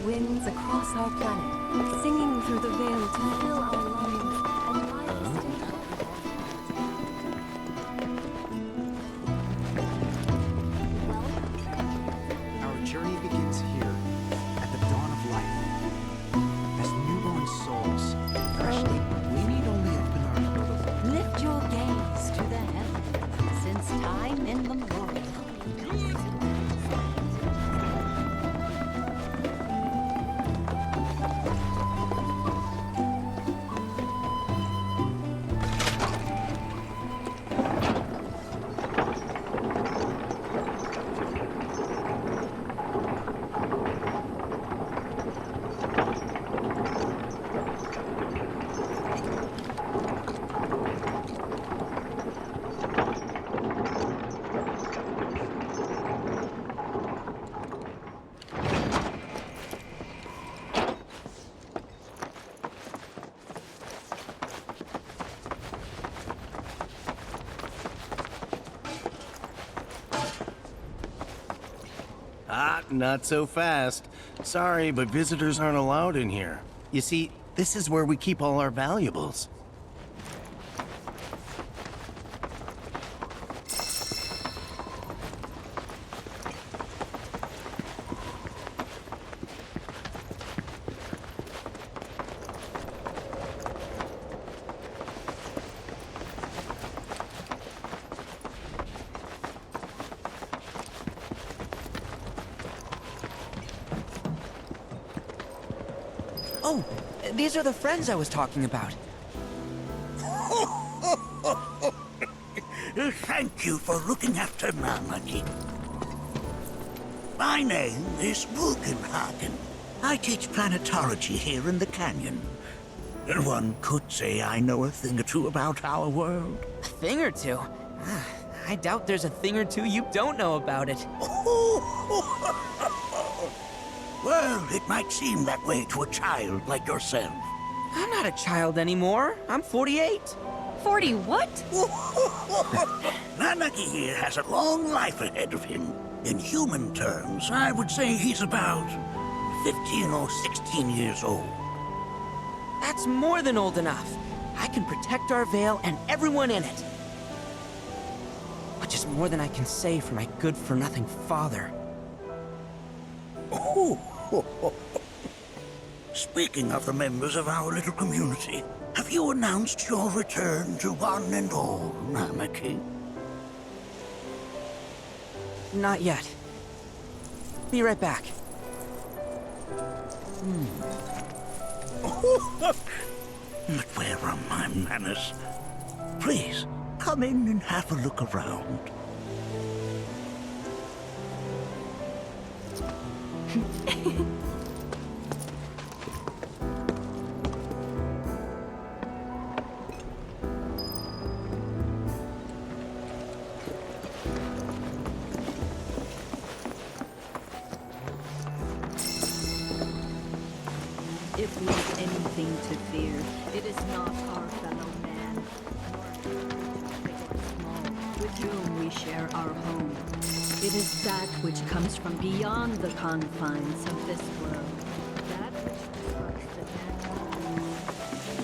winds across our planet, singing through the veil to fill our lungs and light the stage. Our journey begins here, at the dawn of life. As newborn souls, freshly, we need only open our door. Lift your gaze to the heavens, since time immemorial. Not so fast. Sorry, but visitors aren't allowed in here. You see, this is where we keep all our valuables. Oh, these are the friends I was talking about. Thank you for looking after Mamaki. My name is Bugenhagen. I teach planetology here in the canyon. One could say I know a thing or two about our world. A thing or two? I doubt there's a thing or two you don't know about it. Well, it might seem that way to a child like yourself. I'm not a child anymore. I'm 48. 40 what? Nanaki here has a long life ahead of him. In human terms, I would say he's about 15 or 16 years old. That's more than old enough. I can protect our veil and everyone in it. Which is more than I can say for my good-for-nothing father. Speaking of the members of our little community, have you announced your return to one and all, Namaki? Not yet. Be right back. But where are my manners? Please, come in and have a look around. If we have anything to fear, it is not our fellow man, nor big or small, with whom we share our home. It is that which comes from beyond the confines of this world. That which disrupts the natural,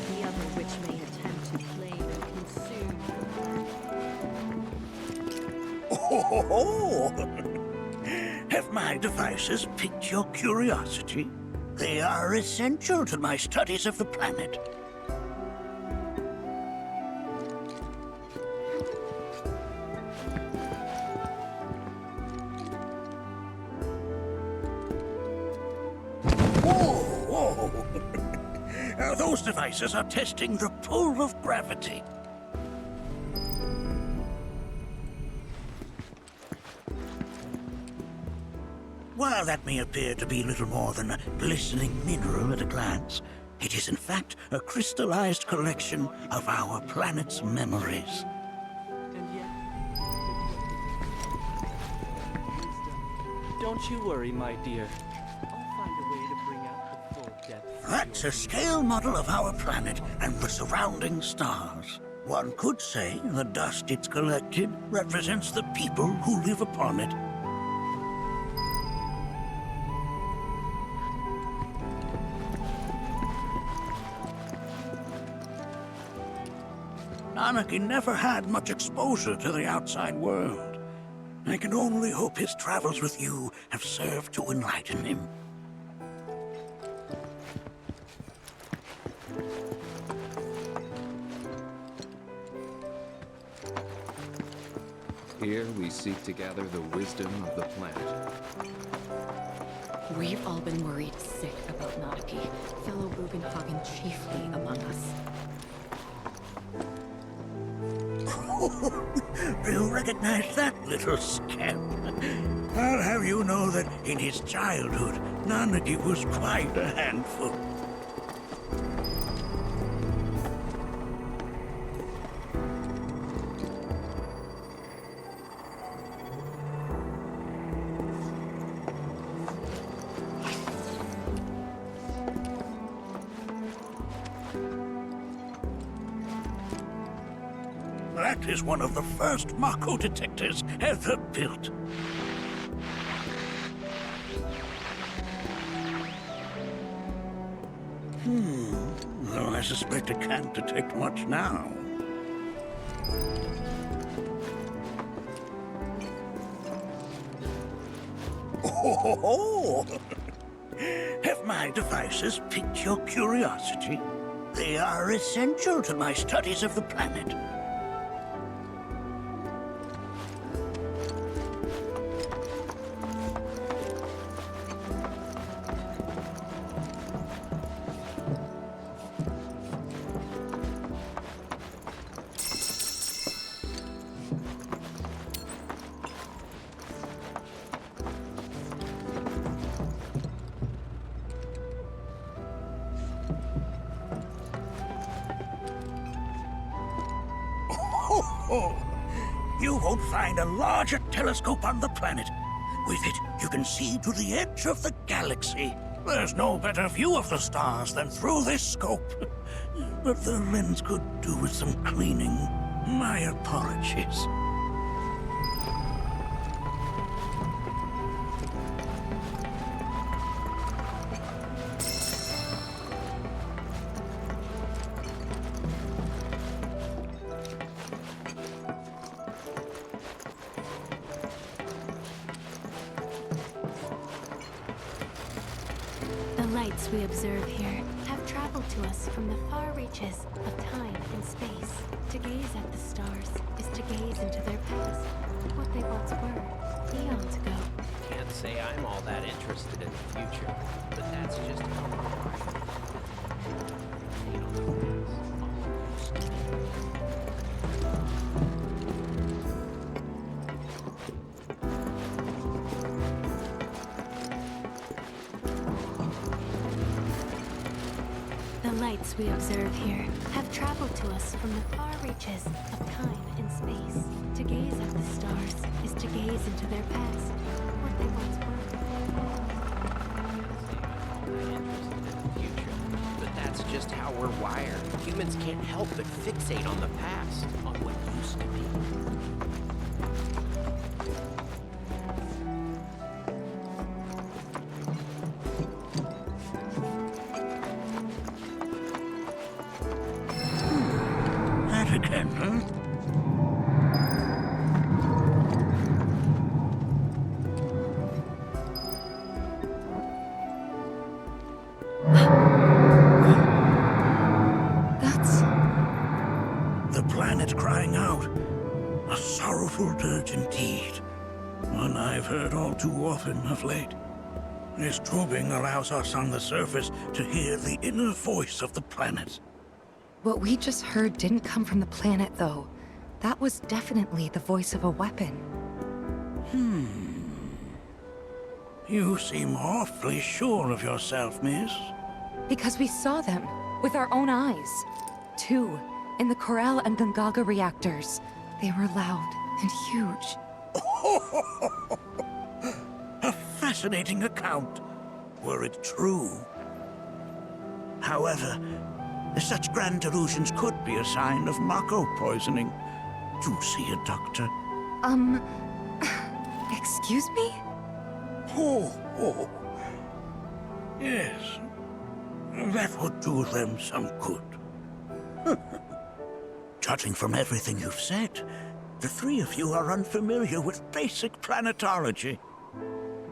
the other which may attempt to claim and consume. Have my devices piqued your curiosity? They are essential to my studies of the planet. Whoa! Those devices are testing the pull of gravity. While that may appear to be little more than a glistening mineral at a glance, it is in fact a crystallized collection of our planet's memories. Don't you worry, my dear. I'll find a way to bring out the full depth. That's a scale model of our planet and the surrounding stars. One could say the dust it's collected represents the people who live upon it. Anarchy never had much exposure to the outside world. I can only hope his travels with you have served to enlighten him. Here we seek to gather the wisdom of the planet. We've all been worried sick about Nautiki, fellow Bugenhagen chiefly among us. You recognize that little scamp? I'll have you know that in his childhood, Nanaki was quite a handful. That is one of the first Mako detectors ever built. Though I suspect it can't detect much now. Oh! Have my devices piqued your curiosity? They are essential to my studies of the planet. You won't find a larger telescope on the planet. With it, you can see to the edge of the galaxy. There's no better view of the stars than through this scope. But the lens could do with some cleaning. My apologies. The lights we observe here have traveled to us from the far reaches of time and space. To gaze at the stars is to gaze into their past, what they once were, eons ago. Can't say I'm all that interested in the future, but that's just how we're wired. You know, The lights we observe here have traveled to us from the far reaches of time and space. To gaze at the stars is to gaze into their past, what they once were. interested in the future, but that's just how we're wired. Humans can't help but fixate on the past, on what used to be. That again, huh? That's... The planet crying out. A sorrowful dirge indeed. One I've heard all too often of late. This tubing allows us on the surface to hear the inner voice of the planet. What we just heard didn't come from the planet, though. That was definitely the voice of a weapon. You seem awfully sure of yourself, miss. Because we saw them with our own eyes. Two, in the Corel and Gungaga reactors. They were loud and huge. A fascinating account, were it true. However, such grand delusions could be a sign of Mako poisoning. Do see a doctor. Excuse me? Oh. Yes. That would do them some good. Judging from everything you've said, the three of you are unfamiliar with basic planetology.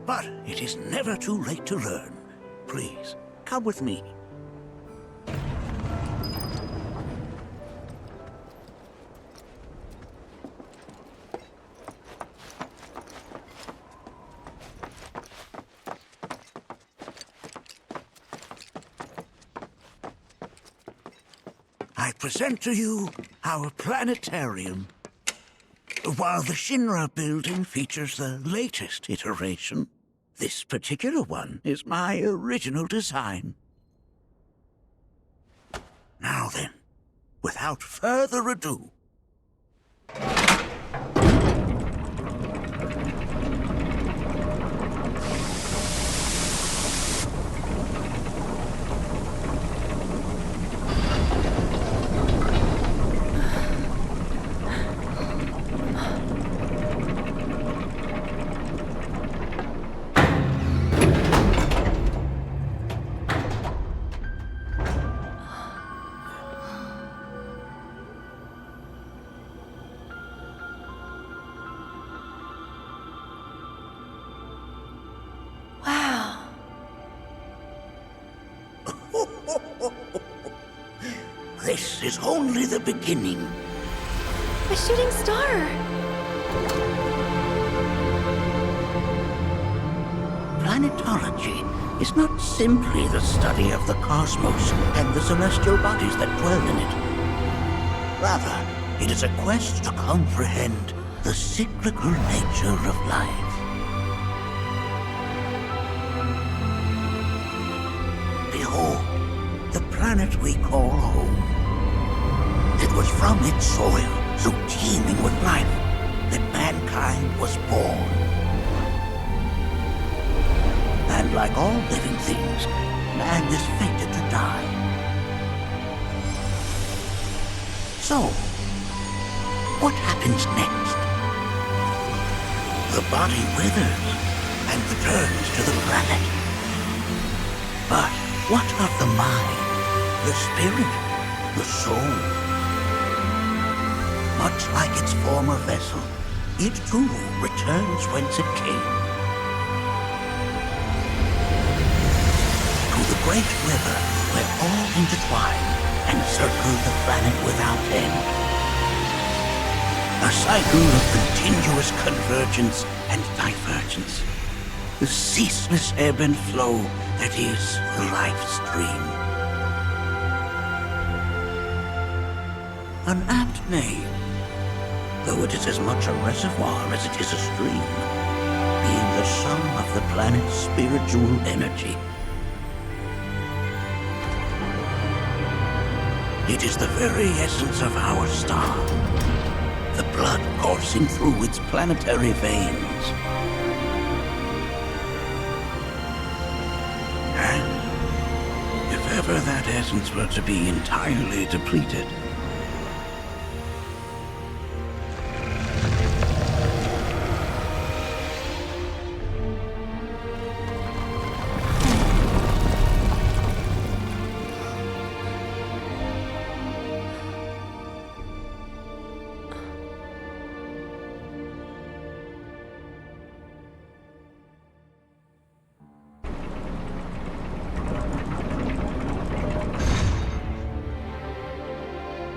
But it is never too late to learn. Please, come with me. I present to you our planetarium. While the Shinra building features the latest iteration, this particular one is my original design. Now then, without further ado, this is only the beginning. A shooting star! Planetology is not simply the study of the cosmos and the celestial bodies that dwell in it. Rather, it is a quest to comprehend the cyclical nature of life. Behold, the planet we call home. It was from its soil, so teeming with life, that mankind was born. And like all living things, man is fated to die. So, what happens next? The body withers and returns to the planet. But what of the mind, the spirit, the soul? Much like its former vessel, it too returns whence it came. To the great river where all intertwine and circle the planet without end. A cycle of continuous convergence and divergence. The ceaseless ebb and flow that is the life stream. An apt name, though it is as much a reservoir as it is a stream, being the sum of the planet's spiritual energy. It is the very essence of our star, the blood coursing through its planetary veins. And if ever that essence were to be entirely depleted,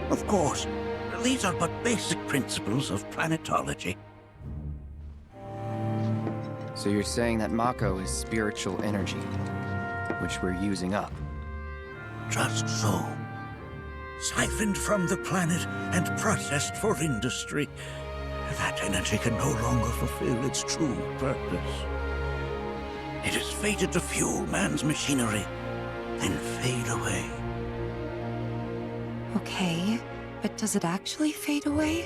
of course, these are but basic principles of planetology. So you're saying that Mako is spiritual energy, which we're using up? Just so. Siphoned from the planet and processed for industry, that energy can no longer fulfill its true purpose. It is fated to fuel man's machinery, then fade away. Okay, but does it actually fade away?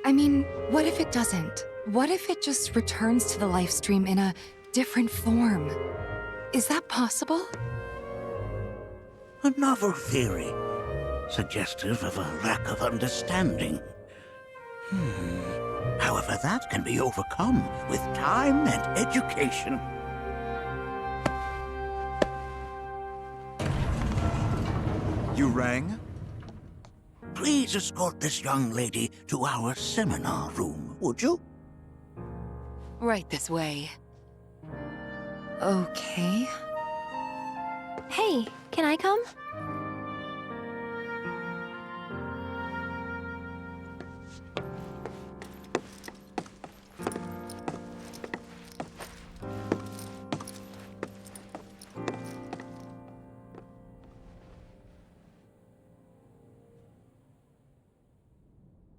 I mean, what if it doesn't? What if it just returns to the life stream in a different form? Is that possible? A novel theory, suggestive of a lack of understanding. However, that can be overcome with time and education. You rang? please escort this young lady to our seminar room, would you? Right this way. Okay. Hey, can I come?